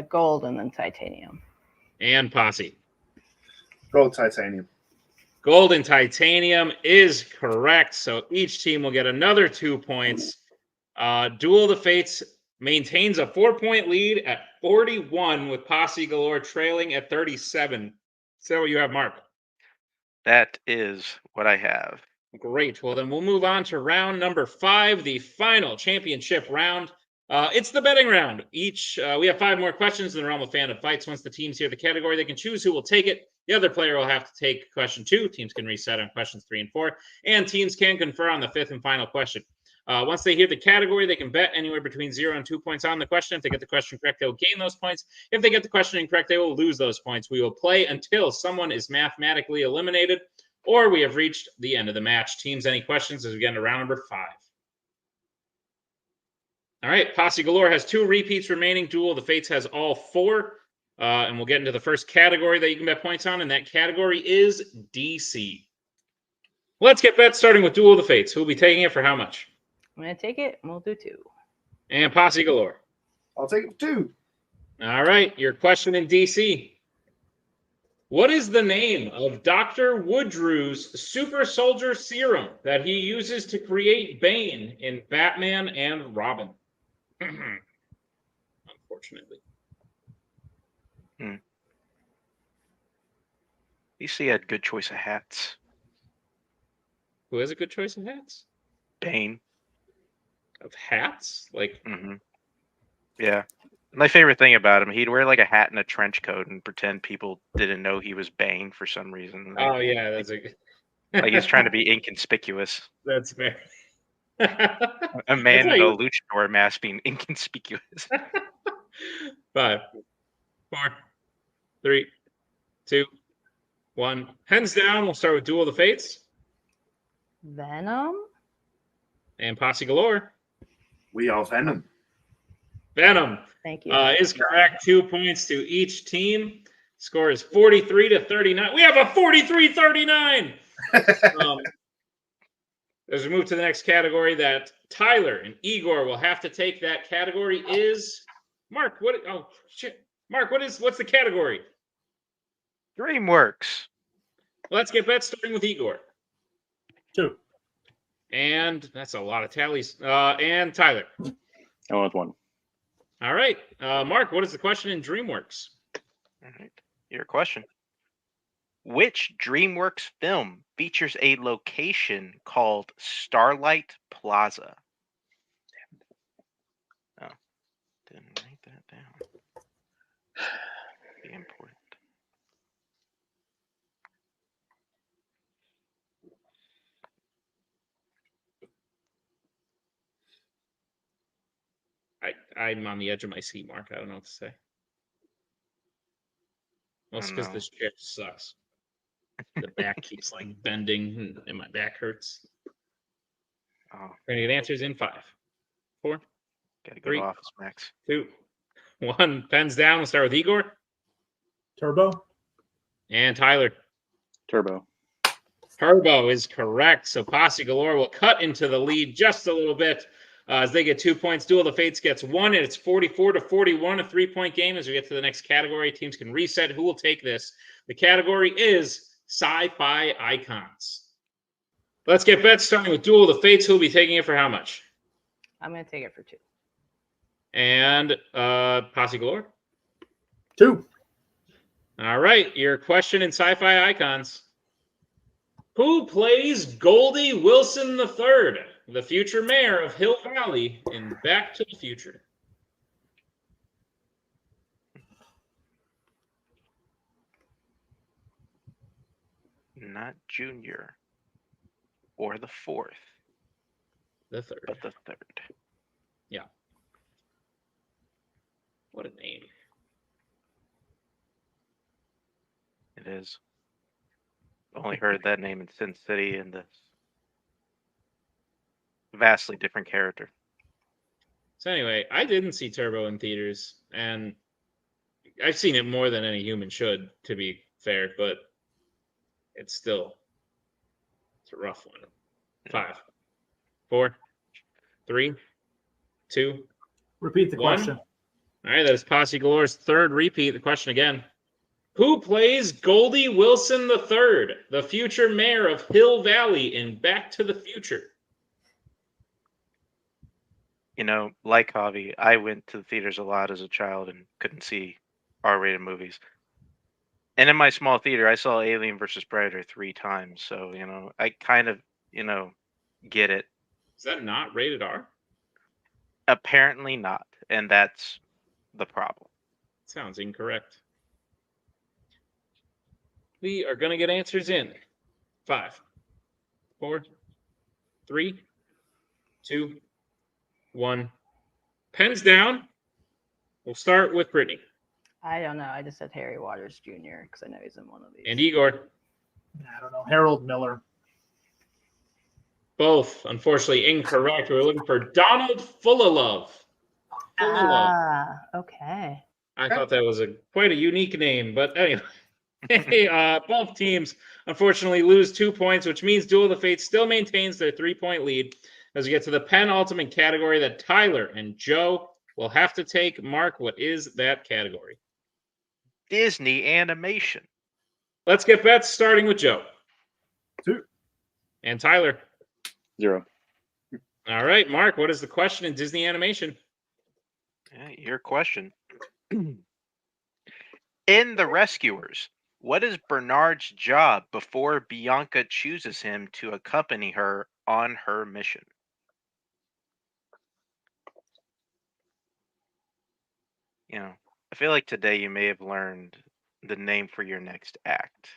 Gold and then titanium. and Posse. Gold titanium. Gold and titanium is correct. So each team will get another 2 points. Duel of the Fates maintains a 4-point lead at 41 with Posse Galore trailing at 37. So you have, Mark. that is what I have. Great. Well, then we'll move on to round number 5, the final championship round. It's the betting round. We have 5 more questions in the realm of Fandom fights. Once the teams hear the category, they can choose who will take it. The other player will have to take question 2. Teams can reset on questions 3 and 4, and teams can confer on the 5th and final question. Once they hear the category, they can bet anywhere between 0 and 2 points on the question. If they get the question correct, they'll gain those points. If they get the question incorrect, they will lose those points. We will play until someone is mathematically eliminated or we have reached the end of the match. Teams, any questions as we get into round number 5? All right, Posse Galore has 2 repeats remaining. Duel of the Fates has all 4. And we'll get into the first category that you can bet points on, and that category is DC. Let's get bets starting with Duel of the Fates. Who will be taking it for how much? I'm going to take it, and we'll do 2. And Posse Galore. I'll take it 2. All right, your question in DC. What is the name of Dr. Woodrew's super soldier serum that he uses to create Bane in Batman and Robin? Unfortunately. DC had good choice of hats. Who has a good choice of hats? Bane. Of hats? Like, Yeah. My favorite thing about him, he'd wear like a hat and a trench coat and pretend people didn't know he was Bane for some reason. oh yeah, that's Like he's trying to be inconspicuous. That's fair. A man in a luchador mask being inconspicuous. 5, 4, 3, 2, 1. Hands down. We'll start with Duel of the Fates Venom? and Posse Galore. We are Venom. Venom Thank you. is correct. 2 points to each team. Score is 43 to 39. We have a 43-39. As we move to the next category that Tyler and Igor will have to take, that category is Mark. Mark, what's the category? DreamWorks. Let's get bets starting with Igor. 2. And that's a lot of tallies. And Tyler. I went with 1. All right. Mark, what is the question in DreamWorks? All right. Your question. Which DreamWorks film features a location called Starlight Plaza? Oh, didn't write that down. Be important. I'm on the edge of my seat, Mark. I don't know what to say. Mostly because this chair sucks. The back keeps like bending and my back hurts. Oh, We're gonna get answers in 5, 4, gotta go 3, to Office Max. 2, 1. Pens down. We'll start with Igor Turbo. and Tyler. Turbo. Turbo is correct. So Posse Galore will cut into the lead just a little bit as they get 2 points. Duel of the Fates gets 1, and it's 44-41, a 3-point game. As we get to the next category, teams can reset. Who will take this? The category is sci-fi icons. Let's get bets starting with Duel of the Fates. Who'll be taking it for how much? I'm going to take it for 2. And Posse Galore? 2. All right. Your question in sci-fi icons. Who plays Goldie Wilson III, the future mayor of Hill Valley in Back to the Future? Not Junior or the 4th, The 3rd. but the 3rd. Yeah. What a name. It is. Only heard that name in Sin City and this vastly different character. So anyway, I didn't see Turbo in theaters, and I've seen it more than any human should, to be fair, but it's a rough one. 5, 4, 3, 2, Repeat the 1. question. All right, that is Posse Galore's 3rd repeat. The question again. Who plays Goldie Wilson III, the future mayor of Hill Valley in Back to the Future? You know, like Javi, I went to the theaters a lot as a child and couldn't see R-rated movies. And in my small theater, I saw Alien vs. Predator 3 times. So, you know, I kind of, get it. Is that not rated R? Apparently not. And that's the problem. Sounds incorrect. We are going to get answers in 5, 4, 3, 2, 1. Pens down. We'll start with Brittany. I don't know. I just said Harry Waters Jr. because I know he's in one of these. And Igor. I don't know. Harold Miller. Both, unfortunately, incorrect. We're looking for Donald Fullilove. Fullilove. Okay. I thought that was quite a unique name, but anyway. Both teams, unfortunately, lose 2 points, which means Duel of the Fates still maintains their 3-point lead as we get to the penultimate category that Tyler and Joe will have to take. Mark, what is that category? Disney animation. Let's get bets, starting with Joe. 2. And Tyler. 0. All right, Mark, what is the question in Disney animation? Yeah, your question. In The Rescuers, what is Bernard's job before Bianca chooses him to accompany her on her mission? You know, I feel like today you may have learned the name for your next act.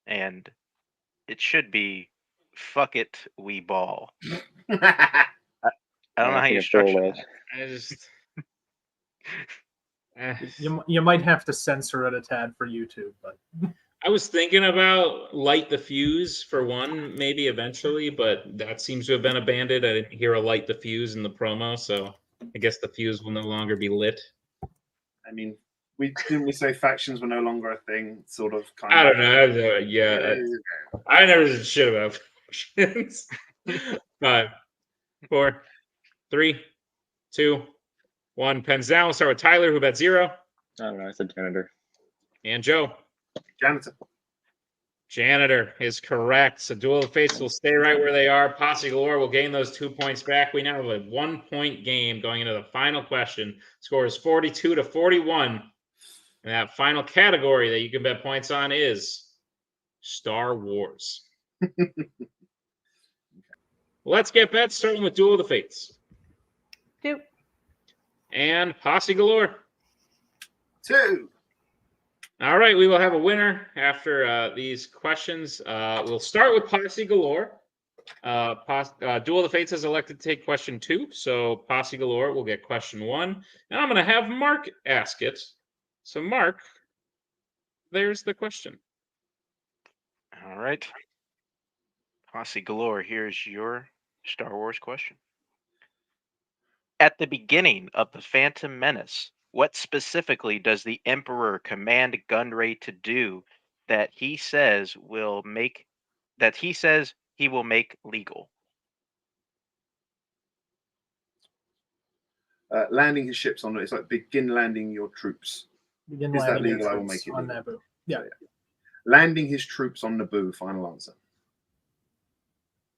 And it should be Fuck It, We Ball. I don't know how you structure that. I just... You might have to censor it a tad for YouTube, but I was thinking about Light the Fuse for one, maybe eventually, but that seems to have been abandoned. I didn't hear a Light the Fuse in the promo, so I guess the fuse will no longer be lit. I mean, didn't we say factions were no longer a thing? Sort of, kind I of. don't know. I never did shit about factions. 5, 4, 3, 2, 1. Pens down. We'll start with Tyler, who bet 0. I don't know. I said janitor. And Joe. Janitor. Janitor is correct. So Duel of the Fates will stay right where they are. Posse Galore will gain those 2 points back. We now have a 1-point game going into the final question. Score is 42-41. And that final category that you can bet points on is Star Wars. Let's get bets, starting with Duel of the Fates. 2. And Posse Galore. 2. All right, we will have a winner after these questions. We'll start with Posse Galore. Duel of the Fates has elected to take question 2, so Posse Galore will get question 1. And I'm going to have Mark ask it. So, Mark, there's the question. All right. Posse Galore, here's your Star Wars question. At the beginning of the Phantom Menace, what specifically does the Emperor command Gunray to do that he says he will make legal? Landing his ships on it. It's like begin landing your troops. Begin Is that landing legal? I will troops make it on legal. Naboo. Yeah. Landing his troops on Naboo. Final answer.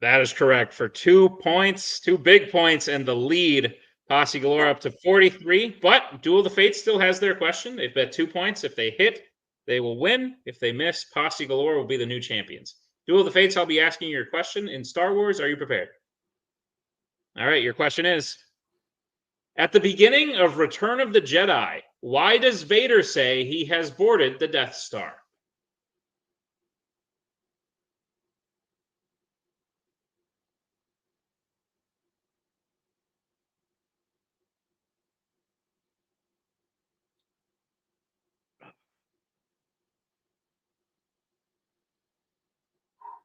That is correct for 2 points, 2 big points, and the lead. Posse Galore up to 43. But Duel of the Fates still has their question. They've bet 2 points. If they hit, they will win. If they miss, Posse Galore will be the new champions. Duel of the Fates, I'll be asking your question in Star Wars. Are you prepared? All right, your question is, at the beginning of Return of the Jedi, why does Vader say he has boarded the Death Star?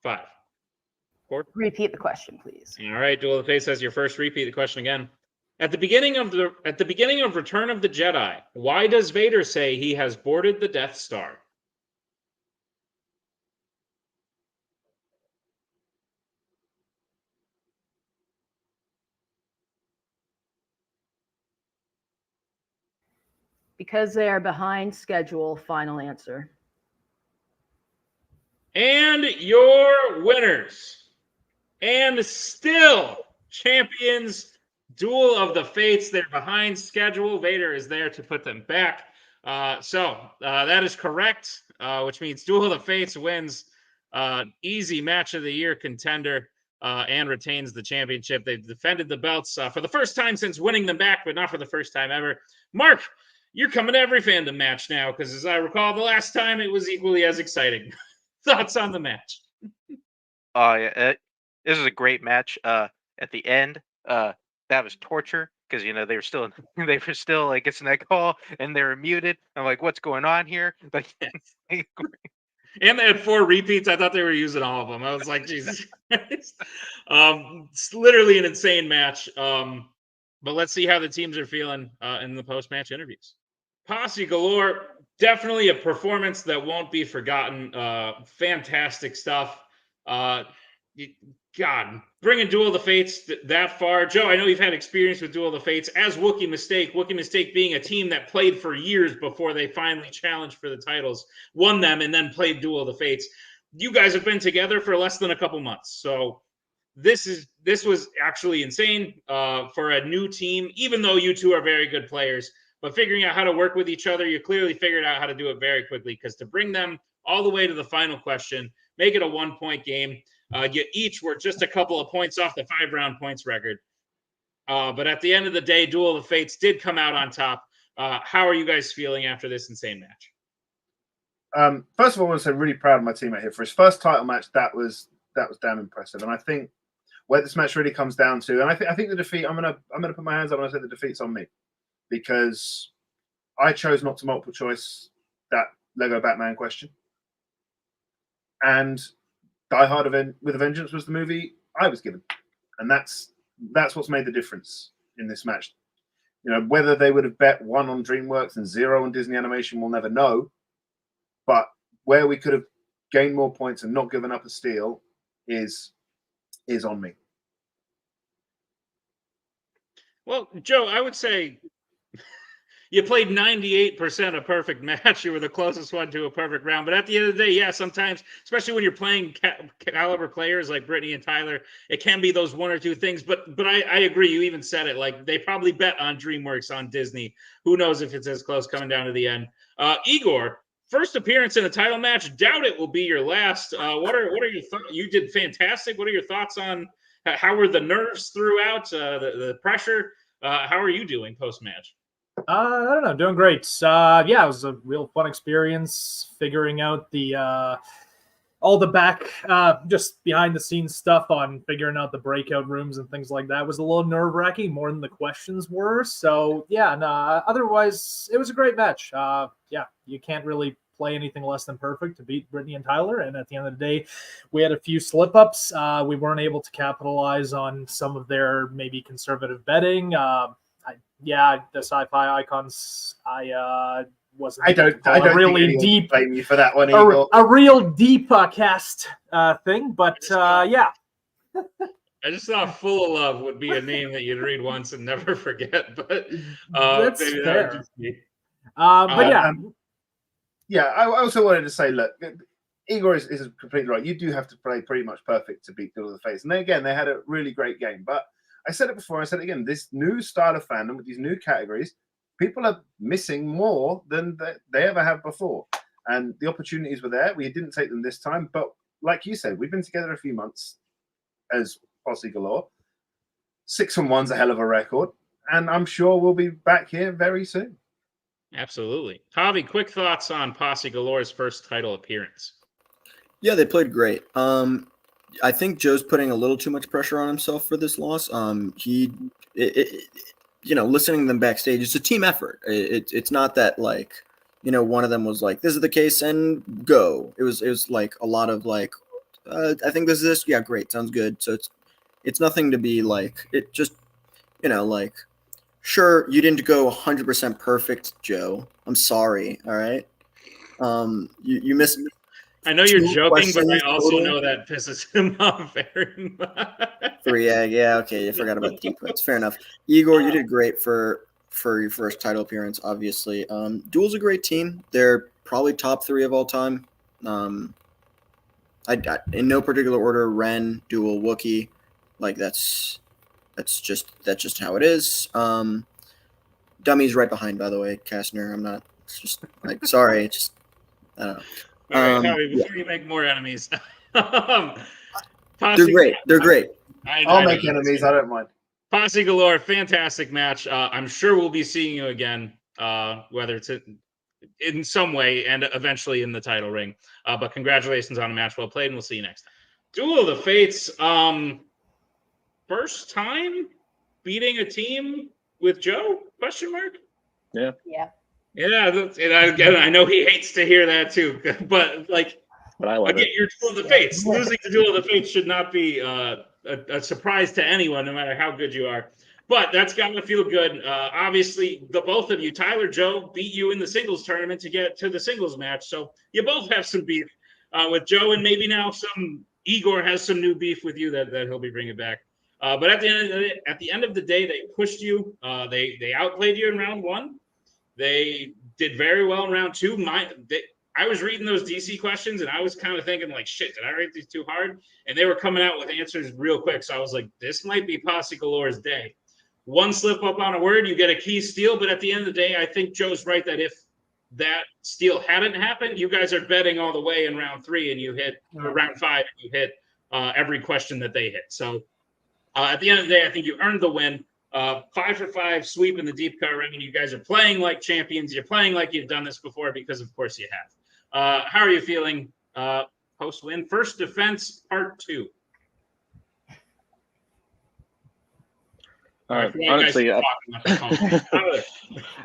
Five. 4. Repeat the question, please. All right, Duel of the Fates has your first repeat the question again. At the beginning of Return of the Jedi, why does Vader say he has boarded the Death Star? Because they are behind schedule. Final answer. And your winners, and still champions, Duel of the Fates. They're behind schedule. Vader is there to put them back. So that is correct, which means Duel of the Fates wins easy match of the year contender and retains the championship. They've defended the belts for the first time since winning them back, but not for the first time ever. Mark, you're coming to every Fandom match now, because as I recall, the last time it was equally as exciting. Thoughts on the match? Oh yeah, this is a great match. At the end, that was torture because they were still like it's an egg call and they were muted. I'm like, what's going on here? But and they had 4 repeats. I thought they were using all of them. I was like, Jesus Christ. It's literally an insane match. But let's see how the teams are feeling in the post-match interviews. Posse Galore, definitely a performance that won't be forgotten. Fantastic stuff. God, bringing Duel of the Fates that far. Joe, I know you've had experience with Duel of the Fates as Wookiee Mistake. Wookiee Mistake being a team that played for years before they finally challenged for the titles, won them, and then played Duel of the Fates. You guys have been together for less than a couple months. So this was actually insane for a new team, even though you two are very good players. But figuring out how to work with each other, you clearly figured out how to do it very quickly, because to bring them all the way to the final question, make it a 1-point game, you each were just a couple of points off the 5-round points record. But at the end of the day, Duel of the Fates did come out on top. How are you guys feeling after this insane match? First of all, I want to say I'm really proud of my teammate here for his first title match. That was damn impressive. And I think where this match really comes down to, and I think the defeat, I'm gonna put my hands up and I say the defeat's on me, because I chose not to multiple choice that Lego Batman question. And Die Hard with a Vengeance was the movie I was given. And that's what's made the difference in this match. Whether they would have bet 1 on DreamWorks and 0 on Disney Animation, we'll never know. But where we could have gained more points and not given up a steal is on me. Well, Joe, I would say you played 98% a perfect match. You were the closest one to a perfect round. But at the end of the day, yeah, sometimes, especially when you're playing caliber players like Brittany and Tyler, it can be those 1 or 2 things. But I agree. You even said it. Like, they probably bet on DreamWorks, on Disney. Who knows if it's as close coming down to the end. Igor, first appearance in a title match. Doubt it will be your last. What are your thoughts? You did fantastic. What are your thoughts on how were the nerves throughout the pressure? How are you doing post match? I don't know, doing great. Yeah, it was a real fun experience figuring out the all the back, just behind the scenes stuff on figuring out the breakout rooms and things like that was a little nerve wracking, more than the questions were. So yeah, no. Otherwise, it was a great match. Yeah, you can't really play anything less than perfect to beat Brittany and Tyler. And at the end of the day, we had a few slip ups. We weren't able to capitalize on some of their maybe conservative betting. Yeah, the sci-fi icons. I wasn't. I don't really think deep. Blame you for that one, Igor. A real deep cast thing, but yeah. I just thought "Full of Love" would be a name that you'd read once and never forget. But That's maybe fair. that would just be. But yeah. Yeah, I also wanted to say, look, Igor is completely right. You do have to play pretty much perfect to beat Duel of the Fates. And again, they had a really great game. But I said it before, I said it again, this new style of fandom with these new categories, people are missing more than they ever have before. And the opportunities were there. We didn't take them this time. But like you said, we've been together a few months as Posse Galore. 6-1's a hell of a record. And I'm sure we'll be back here very soon. Absolutely. Javi, quick thoughts on Posse Galore's first title appearance. Yeah, they played great. I think Joe's putting a little too much pressure on himself for this loss. Listening to them backstage, it's a team effort. It's not that like, one of them was like, this is the case and go. It was like a lot of like, I think this is this. Yeah, great. Sounds good. So it's nothing to be like, it just, like, sure, you didn't go 100% perfect, Joe. I'm sorry. All right. You missed. I know you're 2 joking, but I questions also total. know that pisses him off very much. 3, yeah, okay. I forgot about the deep cuts. Fair enough. Igor, you did great for your first title appearance, obviously. Duel's a great team. They're probably top 3 of all time. I in no particular order, Ren, Duel, Wookiee. Like that's just how it is. Dummy's right behind, by the way, Kastner. I'm not. It's just like sorry. It's just I don't know. All right, Javi, before you make more enemies, They're great. They're great. I'll make enemies. I don't mind. Posse Galore, fantastic match. I'm sure we'll be seeing you again, whether it's in some way and eventually in the title ring. But congratulations on a match well played, and we'll see you next time. Duel of the Fates. First time beating a team with Joe? Question mark? Yeah. Yeah, and again, I know he hates to hear that too, but like, But I love again, it. your Duel of the Fates. Losing to Duel of the Fates should not be a surprise to anyone, no matter how good you are. But that's got to feel good. Obviously, the both of you, Tyler, Joe, beat you in the singles tournament to get to the singles match. So you both have some beef with Joe, and maybe now Igor has some new beef with you that he'll be bringing back. But at the end of the day, they pushed you. They outplayed you in round 1. They did very well in round 2. I was reading those DC questions, and I was kind of thinking, like, shit, did I write these too hard? And they were coming out with answers real quick. So I was like, this might be Posse Galore's day. One slip up on a word, you get a key steal. But at the end of the day, I think Joe's right that if that steal hadn't happened, you guys are betting all the way in round 3, and you hit round 5, and you hit every question that they hit. So at the end of the day, I think you earned the win. 5 for 5 sweep in the deep cut ring, and you guys are playing like champions. You're playing like you've done this before because, of course, you have. How are you feeling post win? First defense, part 2. All right. Honestly, no,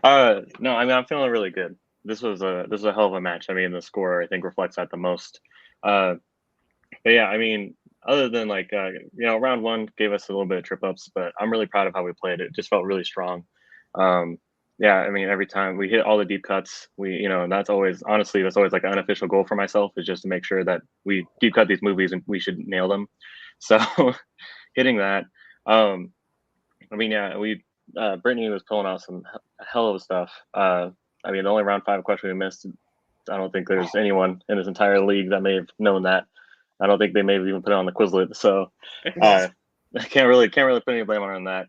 I mean, I'm feeling really good. This was a hell of a match. I mean, the score I think reflects that the most. But yeah, I mean, other than like round 1 gave us a little bit of trip ups, but I'm really proud of how we played. It just felt really strong. Yeah, I mean, every time we hit all the deep cuts, that's always like an unofficial goal for myself, is just to make sure that we deep cut these movies and we should nail them. So hitting that, I mean, yeah, Brittany was pulling out some hell of stuff. I mean, the only round 5 question we missed, I don't think there's anyone in this entire league that may have known that. I don't think they may have even put it on the Quizlet. So I can't really put any blame on that.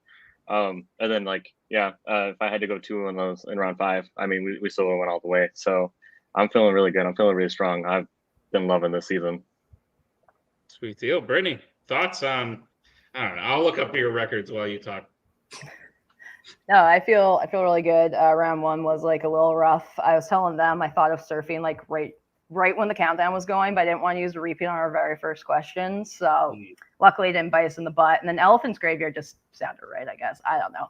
And then if I had to go 2 on those in round 5, I mean, we still went all the way. So I'm feeling really good. I'm feeling really strong. I've been loving this season. Sweet deal. Brittany, thoughts on, I don't know, I'll look up your records while you talk. No, I feel really good. Round one was like a little rough. I was telling them I thought of surfing like right when the countdown was going, but I didn't want to use a repeat on our very first question. So luckily it didn't bite us in the butt. And then Elephant's Graveyard just sounded right, I guess. I don't know.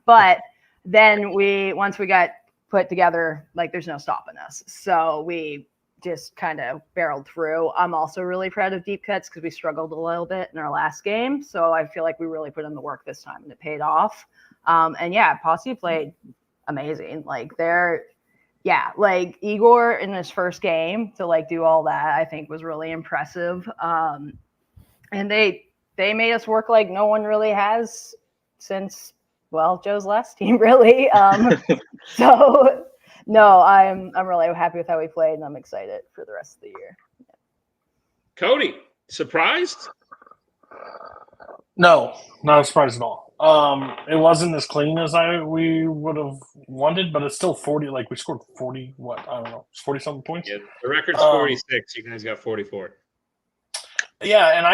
But then once we got put together, like there's no stopping us. So we just kind of barreled through. I'm also really proud of Deep Cuts because we struggled a little bit in our last game. So I feel like we really put in the work this time and it paid off. And yeah, Posse played amazing. Like like Igor in his first game to like do all that, I think was really impressive. And they made us work like no one really has since, well, Joe's last team, really. So no, I'm really happy with how we played, and I'm excited for the rest of the year. Cody, surprised? No, not surprised at all. It wasn't as clean as we would have wanted, but it's still 40. Like we scored 40. What, I don't know, 40 something points. Yeah, the record's 46. You guys got 44. Yeah, and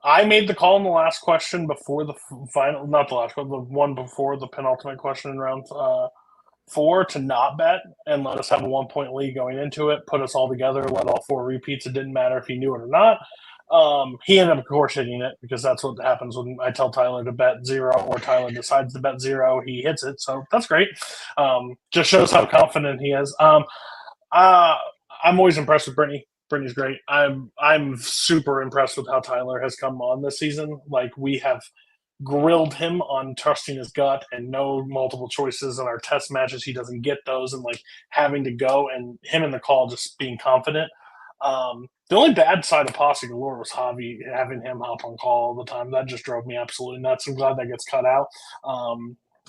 I made the call in the last question before the final, not the last, but the one before the penultimate question in round 4 to not bet and let us have a 1 point lead going into it, put us all together, let all 4 repeats. It didn't matter if he knew it or not. He ended up, of course, hitting it because that's what happens when I tell Tyler to bet 0 or Tyler decides to bet 0. He hits it, so that's great. Just shows how confident he is. I'm always impressed with Brittany. Brittany's great. I'm super impressed with how Tyler has come on this season. Like we have grilled him on trusting his gut and no multiple choices in our test matches. He doesn't get those and like having to go and him in the call just being confident. The only bad side of Posse Galore was Javi having him hop on call all the time. That just drove me absolutely nuts. I'm glad that gets cut out.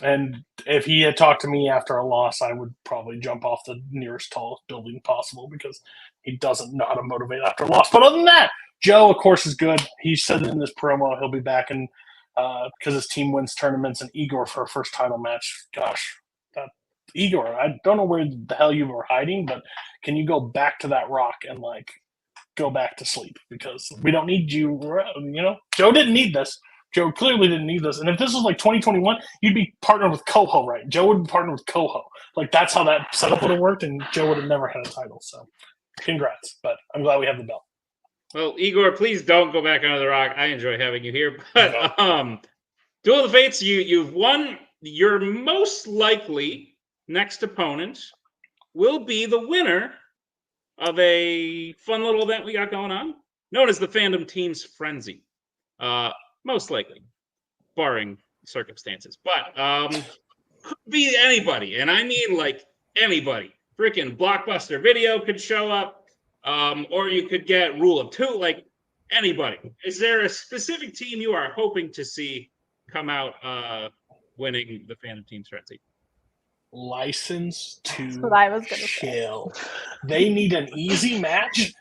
And if he had talked to me after a loss, I would probably jump off the nearest tallest building possible because he doesn't know how to motivate after a loss. But other than that, Joe, of course, is good. He said in this promo he'll be back in because his team wins tournaments, and Igor for a first title match. Gosh, Igor, I don't know where the hell you were hiding, but can you go back to that rock and like go back to sleep because we don't need you. You know, Joe didn't need this. Joe clearly didn't need this. And if this was like 2021, you'd be partnered with Coho, right? Joe would be partnered with Coho. Like that's how that setup would have worked, and Joe would have never had a title. So, congrats. But I'm glad we have the belt. Well, Igor, please don't go back under the rock. I enjoy having you here. But Duel of the Fates, you've won. Your most likely next opponent will be the winner of a fun little event we got going on, known as the Fandom Team's Frenzy. Most likely, barring circumstances. But could be anybody, and I mean like anybody. Freaking Blockbuster Video could show up. Or you could get Rule of 2, like anybody. Is there a specific team you are hoping to see come out winning the Fandom Team's Frenzy? License to what I was gonna chill. They need an easy match.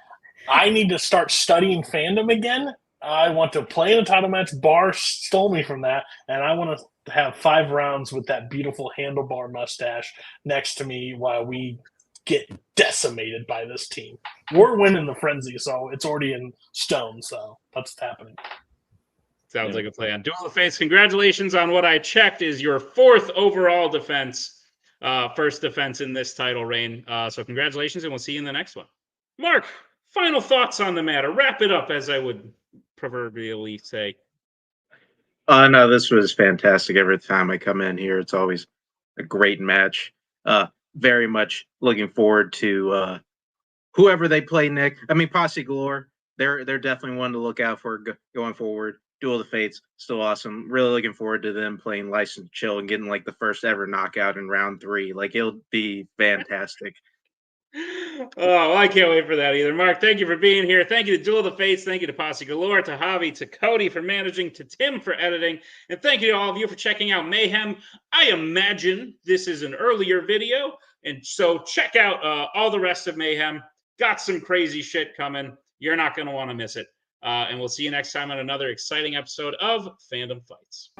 I need to start studying Fandom again. I want to play in a title match. Bar stole me from that, and I want to have 5 rounds with that beautiful handlebar mustache next to me while we get decimated by this team. We're winning the Frenzy, so it's already in stone, so that's what's happening. Sounds like a plan. Duel of the Fates, congratulations on what I checked is your 4th overall defense, first defense in this title reign. So congratulations, and we'll see you in the next one. Mark, final thoughts on the matter. Wrap it up, as I would proverbially say. No, this was fantastic. Every time I come in here, it's always a great match. Very much looking forward to whoever they play, Nick. I mean, Posse Galore, they're definitely one to look out for going forward. Duel of the Fates, still awesome. Really looking forward to them playing License to Chill and getting like the first ever knockout in round 3. Like, it'll be fantastic. Oh, I can't wait for that either. Mark, thank you for being here. Thank you to Duel of the Fates. Thank you to Posse Galore, to Javi, to Cody for managing, to Tim for editing. And thank you to all of you for checking out Mayhem. I imagine this is an earlier video. And so check out all the rest of Mayhem. Got some crazy shit coming. You're not going to want to miss it. And we'll see you next time on another exciting episode of Fandom Fights.